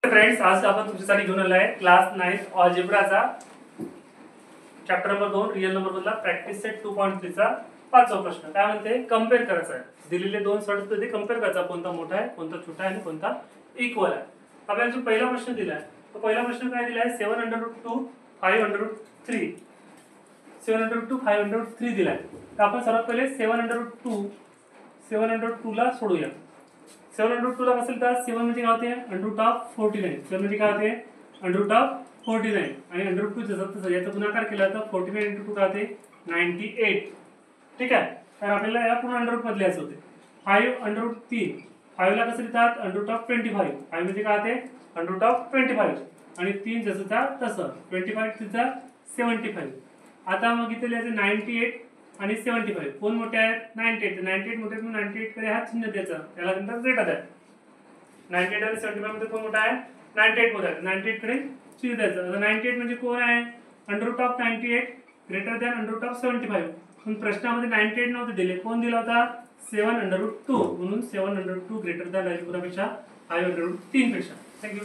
Friends, आज आपण तुमच्यासाठी घेऊन आलो आहे क्लास 9 अल्जेब्राचा चॅप्टर नंबर 2 रियल नंबर मधला प्रॅक्टिस सेट 2.3 चा पाचवा प्रश्न. काय म्हणते? कंपेअर करायचा आहे. दिलेले दोन सॉर्ट मध्ये कंपेअर करायचा, कोणता मोठा आहे, कोणता छोटा आहे आणि कोणता इक्वल आहे. आपल्याला जो पहिला प्रश्न दिला आहे तो पहिला प्रश्न काय दिला आहे? 7√2 503 7√2 503 दिला आहे. तर आपण सर्वात पहिले 7√2 ला सोडूया. 7√2 ला कसं लिहितात? 7 म्हणजे काय होते? √49. 7 म्हणजे काय होते? √49 आणि √2 जसं याचा गुणाकार केला तर 49 × 2 काय होते? 98. ठीक आहे. तर आपल्याला या पूर्ण अंडर रूट मध्ये लिहायचं होते. 5√3 5 ला कसं लिहितात? √25. 5 म्हणजे काय होते? √25 आणि 3 जसंचा तसं 25 तिचा 75. आता मग इथे लिहायचं 98 आणि 75. कोण मोठे आहेत? 98. 98 मोठे म्हणून 98 कडे हा चिन्ह द्यायचा, त्याला नंतर ग्रेटर दॅन. 98 आणि 75 मध्ये कोण मोठा आहे? 98 मोठा आहे. 98 कडे चिन्ह द्यायचं. आता 98 म्हणजे कोण आहे? √98 ग्रेटर दॅन √75. पण प्रश्नामध्ये 98 नव्हते दिले. कोण दिला होता? 7√2. म्हणून 7√2 ग्रेटर दॅन राहील कुणापेक्षा? 5√3 पेक्षा. थँक्यू.